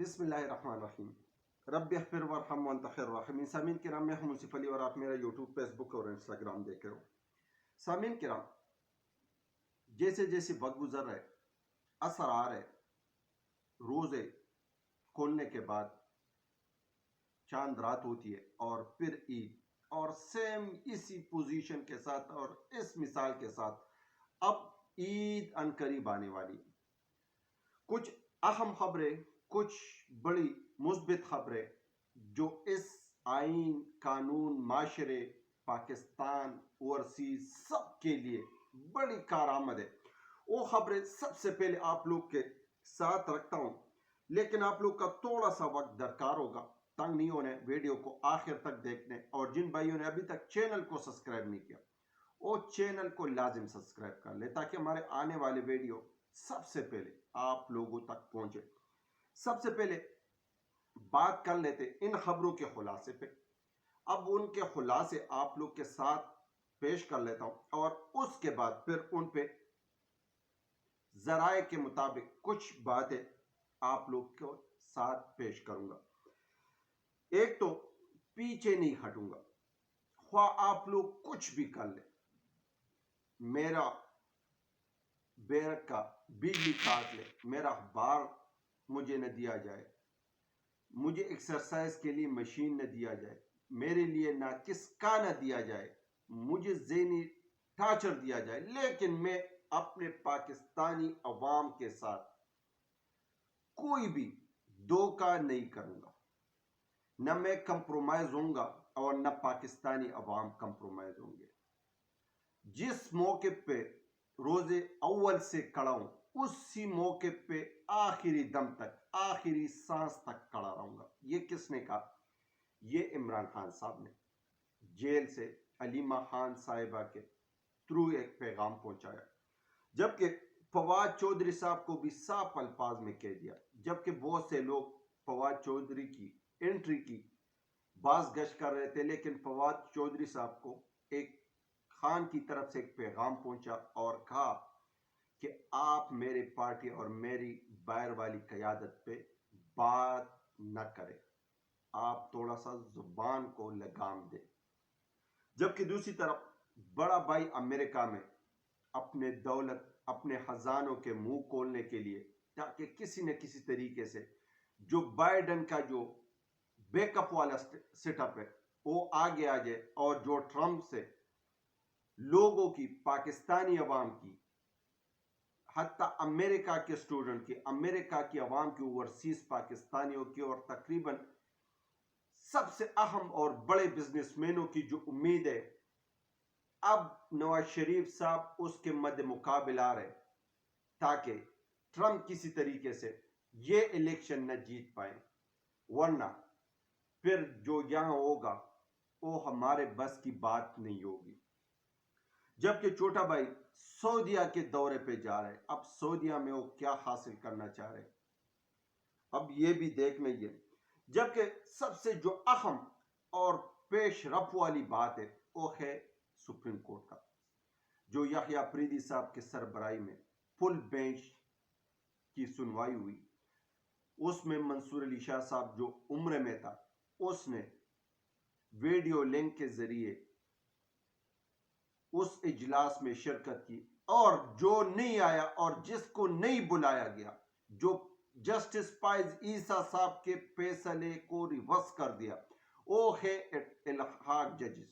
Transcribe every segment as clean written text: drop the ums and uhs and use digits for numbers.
بسم اللہ الرحمن الرحیم رب اغفر وارحم وانت خیر الراحمین۔ سامعین کرام، میں ہوں منصف علی اور آپ میرا یوٹیوب، فیس بک اور انسٹاگرام دیکھ رہے ہو۔ سامعین کرام، جیسے جیسے وقت گزر رہے، اثر آ رہے، روزے کھولنے کے بعد چاند رات ہوتی ہے اور پھر عید، اور سیم اسی پوزیشن کے ساتھ اور اس مثال کے ساتھ اب عید ان قریب آنے والی۔ کچھ اہم خبریں، کچھ بڑی مثبت خبریں جو اس آئین، قانون، معاشرے، پاکستان، اوورسیز سب کے لیے بڑی کارآمد ہے، وہ خبریں سب سے پہلے آپ لوگ کے ساتھ رکھتا ہوں۔ لیکن آپ لوگ کا تھوڑا سا وقت درکار ہوگا، تنگ نہیں ہونے، ویڈیو کو آخر تک دیکھنے، اور جن بھائیوں نے ابھی تک چینل کو سبسکرائب نہیں کیا وہ چینل کو لازم سبسکرائب کر لے تاکہ ہمارے آنے والے ویڈیو سب سے پہلے آپ لوگوں تک پہنچے۔ سب سے پہلے بات کر لیتے ان خبروں کے خلاصے پہ۔ اب ان کے خلاصے آپ لوگ کے ساتھ پیش کر لیتا ہوں اور اس کے بعد پھر ان پہ ذرائع کے مطابق کچھ باتیں آپ لوگ کے ساتھ پیش کروں گا۔ ایک تو پیچھے نہیں ہٹوں گا، خواہ آپ لوگ کچھ بھی کر لیں، میرا بیرک کا بجلی کاٹ لے، میرا اخبار مجھے نہ دیا جائے، مجھے ایکسرسائز کے لیے مشین نہ دیا جائے، میرے لیے نہ کس کا نہ دیا جائے، مجھے ذہنی ٹارچر دیا جائے، لیکن میں اپنے پاکستانی عوام کے ساتھ کوئی بھی دھوکہ نہیں کروں گا، نہ میں کمپرومائز ہوں گا اور نہ پاکستانی عوام کمپرومائز ہوں گے۔ جس موقع پہ روزے اول سے کھڑا ہوں اسی موقع پہ آخری دم تک، آخری سانس تک کھڑا رہوں گا۔ یہ کس نے کہا؟ یہ عمران خان صاحب نے جیل سے علیمہ خان صاحبہ کے تھرو ایک پیغام پہنچایا، جبکہ فواد چودھری صاحب کو بھی صاف الفاظ میں کہہ دیا، جبکہ بہت سے لوگ فواد چودھری کی انٹری کی باز گشت کر رہے تھے، لیکن فواد چودھری صاحب کو ایک خان کی طرف سے ایک پیغام پہنچا اور کہا کہ آپ میرے پارٹی اور میری باہر والی قیادت پہ بات نہ کریں، آپ تھوڑا سا زبان کو لگام دیں۔ جبکہ دوسری طرف بڑا بھائی امریکہ میں اپنے دولت، اپنے خزانوں کے منہ کھولنے کے لیے، تاکہ کسی نہ کسی طریقے سے جو بائیڈن کا جو بیک اپ والا سیٹ اپ ہے وہ آگے آ جائے، اور جو ٹرمپ سے لوگوں کی، پاکستانی عوام کی، حتیٰ امریکہ کے اسٹوڈنٹ کی، امریکہ کی عوام کی، اوورسیز پاکستانیوں کی، اور تقریباً سب سے اہم اور بڑے بزنس مینوں کی جو امید ہے، اب نواز شریف صاحب اس کے مد مقابل آ رہے تاکہ ٹرمپ کسی طریقے سے یہ الیکشن نہ جیت پائے، ورنہ پھر جو یہاں ہوگا وہ ہمارے بس کی بات نہیں ہوگی۔ جبکہ چھوٹا بھائی سعودیہ کے دورے پہ جا رہے، اب سعودیہ میں وہ کیا حاصل کرنا چاہ رہے، اب یہ بھی دیکھنا ہی ہے۔ جبکہ سب سے جو اہم اور پیش رفت والی بات ہے وہ ہے سپریم کورٹ کا، جو یحییٰ فریدی صاحب کے سربراہی میں فل بینچ کی سنوائی ہوئی۔ اس میں منصور علی شاہ صاحب جو عمرے میں تھا، اس نے ویڈیو لنک کے ذریعے اس اجلاس میں شرکت کی، اور جو نہیں آیا اور جس کو نہیں بلایا گیا، جو جسٹس فائز عیسیٰ صاحب کے فیصلے کو ریورس کر دیا، وہ ہے الحاق ججز۔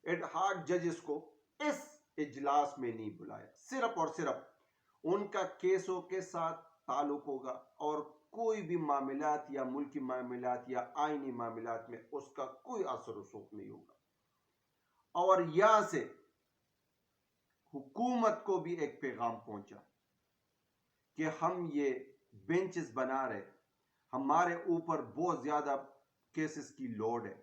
الحاق ججز کو اس اجلاس میں نہیں بلایا، صرف اور صرف ان کا کیسوں کے ساتھ تعلق ہوگا، اور کوئی بھی معاملات یا ملکی معاملات یا آئینی معاملات میں اس کا کوئی اثر و رسوخ نہیں ہوگا۔ اور یہاں سے حکومت کو بھی ایک پیغام پہنچا کہ ہم یہ بینچز بنا رہے، ہمارے اوپر بہت زیادہ کیسز کی لوڈ ہے،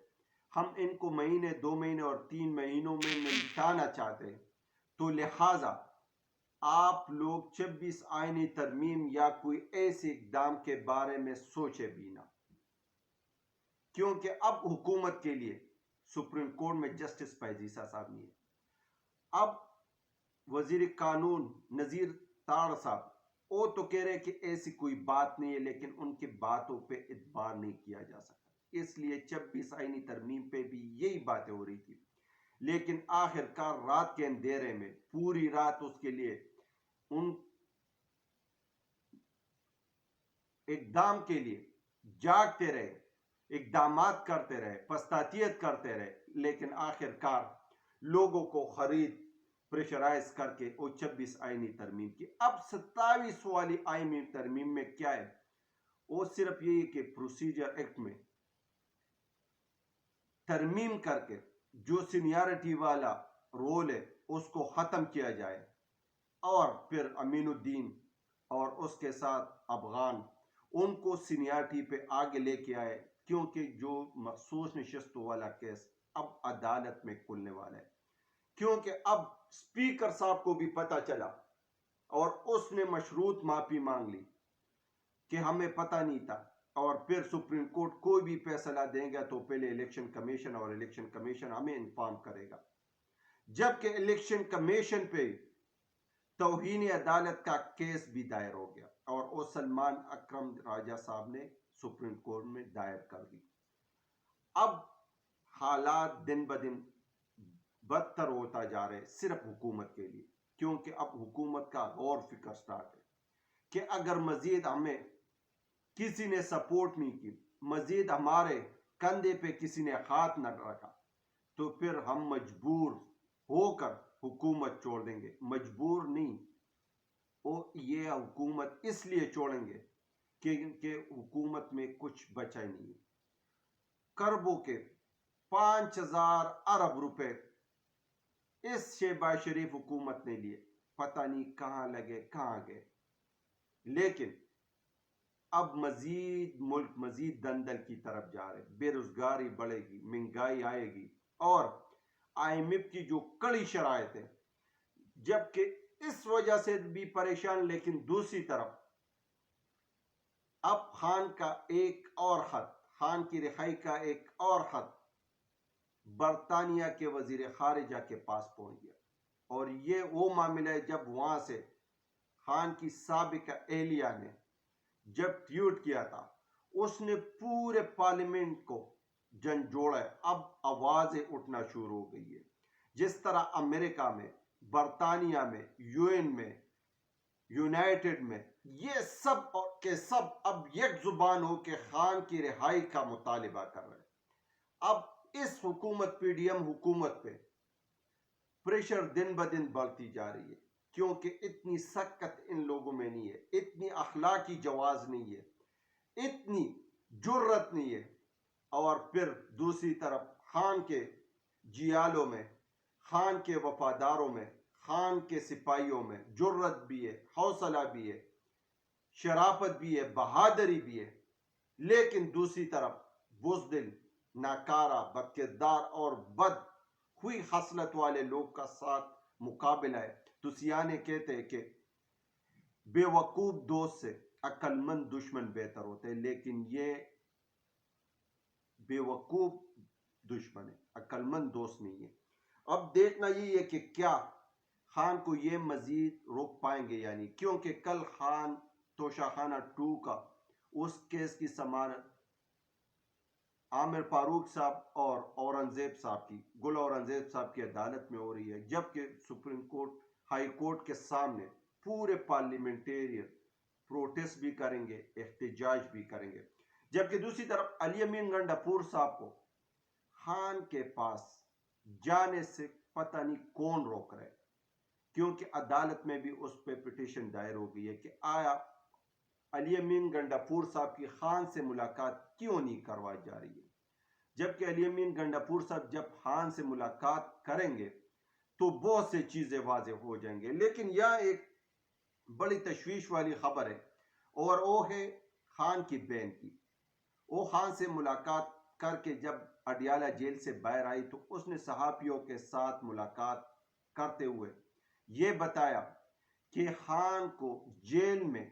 ہم ان کو مہینے، 2 مہینے اور 3 مہینوں میں نمٹانا چاہتے ہیں، تو لہٰذا آپ لوگ 26 آئینی ترمیم یا کوئی ایسے اقدام کے بارے میں سوچے بھی نہ، کیونکہ اب حکومت کے لیے سپریم کورٹ میں جسٹس فائز عیسیٰ صاحب نہیں ہے۔ اب وزیر قانون نذیر تاڑ صاحب وہ تو کہہ رہے کہ ایسی کوئی بات نہیں ہے، لیکن ان کی باتوں پہ اعتبار نہیں کیا جا سکتا، اس لیے 26 آئینی ترمیم پہ بھی یہی باتیں ہو رہی تھی، لیکن آخر کار رات کے اندھیرے میں پوری رات اس کے لیے ان اقدام کے لیے جاگتے رہے، اقدامات کرتے رہے، پستاتیت کرتے رہے، لیکن آخر کار لوگوں کو خرید پریشرائز کر کے وہ 26 آئینی ترمیم کی۔ اب 27 والی آئینی ترمیم میں کیا ہے؟ وہ صرف یہی کہ پروسیجر ایکٹ میں ترمیم کر کے جو سینیارٹی والا رول ہے اس کو ختم کیا جائے، اور پھر امین الدین اور اس کے ساتھ افغان ان کو سینیارٹی پہ آگے لے کے آئے، کیونکہ جو مخصوص نشستوں والا کیس اب عدالت میں کھلنے والا ہے، کیونکہ اب اسپیکر صاحب کو بھی پتا چلا اور اس نے مشروط معافی مانگ لی کہ ہمیں پتہ نہیں تھا، اور پھر سپریم کورٹ کوئی بھی فیصلہ دیں گا تو پہلے الیکشن کمیشن، اور الیکشن کمیشن ہمیں انفارم کرے گا، جبکہ الیکشن کمیشن پہ توہین عدالت کا کیس بھی دائر ہو گیا، اور وہ سلمان اکرم راجہ صاحب نے سپریم کورٹ میں دائر کر دی۔ اب حالات دن بدن بدتر ہوتا جا رہے صرف حکومت کے لیے، کیونکہ اب حکومت کا غور فکر سٹارٹ ہے کہ اگر مزید ہمیں کسی نے سپورٹ نہیں کی، مزید ہمارے کندھے پہ کسی نے ہاتھ نہ رکھا، تو پھر ہم مجبور ہو کر حکومت چھوڑ دیں گے۔ مجبور نہیں، وہ یہ حکومت اس لیے چھوڑیں گے کہ حکومت میں کچھ بچا ہی نہیں ہے۔ کربوں کے 5000 ارب روپے اس شہباز شریف حکومت نے لیے، پتہ نہیں کہاں لگے کہاں گئے، لیکن اب ملک مزید دندل کی طرف جا رہے، بے روزگاری بڑھے گی، مہنگائی آئے گی، اور آئی ایم ایف کی جو کڑی شرائط ہے، جبکہ اس وجہ سے بھی پریشان، لیکن دوسری طرف اب خان کا ایک اور خط، خان کی رہائی کا ایک اور خط برطانیہ کے وزیر خارجہ کے پاس پہنچ گیا، اور یہ وہ معاملہ ہے جب وہاں سے خان کی سابقہ اہلیہ نے جب ٹویٹ کیا تھا، اس نے پورے پارلیمنٹ کو جھنجھوڑا ہے۔ اب آوازیں اٹھنا شروع ہو گئی ہے، جس طرح امریکہ میں، برطانیہ میں، یو این میں، یونائٹڈ میں، یہ سب کے سب اب یک زبان ہو کے خان کی رہائی کا مطالبہ کر رہے ہیں۔ اب اس حکومت پی ڈی ایم حکومت پہ پریشر دن بدن بڑھتی جا رہی ہے، کیونکہ اتنی سکت ان لوگوں میں نہیں ہے، اتنی اخلاقی جواز نہیں ہے، اتنی جرت نہیں ہے، اور پھر دوسری طرف خان کے جیالوں میں، خان کے وفاداروں میں، خان کے سپاہیوں میں جرت بھی ہے، حوصلہ بھی ہے، شرافت بھی ہے، بہادری بھی ہے، لیکن دوسری طرف بزدل، ناکارہ، بدکردار اور بد ہوئی خصلت والے لوگ کا ساتھ مقابلہ ہے۔ تو سیانے کہتے ہیں کہ بے وقوف دوست سے عقل مند دشمن بہتر ہوتے ہیں، لیکن یہ بے وقوف دشمن ہے، عقل مند دوست نہیں ہے۔ اب دیکھنا یہ ہے کہ کیا خان کو یہ مزید روک پائیں گے یا نہیں، کیونکہ کل خان توشہ خانہ 2 کا اس کیس کی سماعت عامر فاروق صاحب اور اورنگزیب صاحب کی، گل اورنگزیب صاحب کی عدالت میں ہو رہی ہے، جبکہ سپریم کورٹ، ہائی کورٹ کے سامنے پورے پارلیمنٹیرین پروٹیسٹ بھی کریں گے، احتجاج بھی کریں گے، جبکہ دوسری طرف علی امین گنڈاپور صاحب کو خان کے پاس جانے سے پتہ نہیں کون روک رہے، کیونکہ عدالت میں بھی اس پہ پٹیشن دائر ہو گئی ہے کہ آیا علی امین گنڈاپور صاحب کی خان سے ملاقات کیوں نہیں کروائی جا رہی ہے، جبکہ علی امین گنڈاپور صاحب جب خان سے ملاقات کریں گے تو بہت سے چیزیں واضح ہو جائیں گے۔ لیکن یہاں ایک بڑی تشویش والی خبر ہے، اور وہ ہے خان کی بہن کی۔ وہ خان سے ملاقات کر کے جب اڈیالہ جیل سے باہر آئی تو اس نے صحافیوں کے ساتھ ملاقات کرتے ہوئے یہ بتایا کہ خان کو جیل میں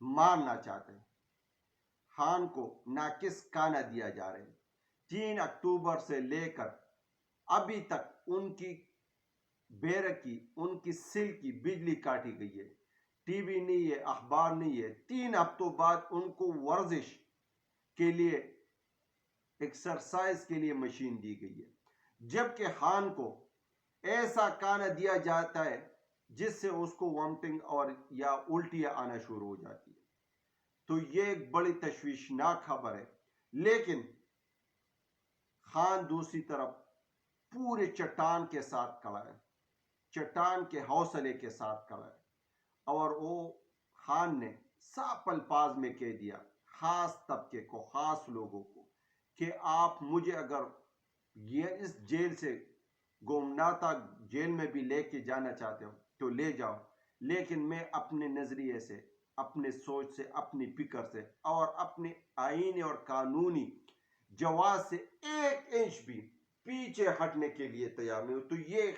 مارنا چاہتے ہیں، خان کو ناقص کھانا دیا جا رہا ہے، 3 اکتوبر سے لے کر ابھی تک ان کی بیرک کی، ان کی سل کی بجلی کاٹی گئی ہے، ٹی وی نہیں ہے، اخبار نہیں ہے. 3 ہفتوں بعد ان کو ورزش کے لیے، ایکسرسائز کے لیے مشین دی گئی ہے، جبکہ خان کو ایسا کھانا دیا جاتا ہے جس سے اس کو وامٹنگ اور یا الٹیاں آنا شروع ہو جاتی ہے. تو یہ ایک بڑی تشویشناک خبر ہے. لیکن خان دوسری طرف پورے چٹان کے ساتھ کھڑا ہے، چٹان کے حوصلے کے ساتھ کھڑا ہے. اور وہ خان نے صاف الفاظ میں کہہ دیا خاص طبقے کو، خاص لوگوں کو، کہ آپ مجھے اگر یہ اس جیل سے گومناتا جیل میں بھی لے کے جانا چاہتے ہو تو لے جاؤ، لیکن میں اپنے نظریے سے، اپنے سوچ سے، اپنی فکر سے اور اپنے آئینی اور قانونی جواز سے 1 انچ بھی پیچھے ہٹنے کے لیے تیار نہیں ہوں. تو یہ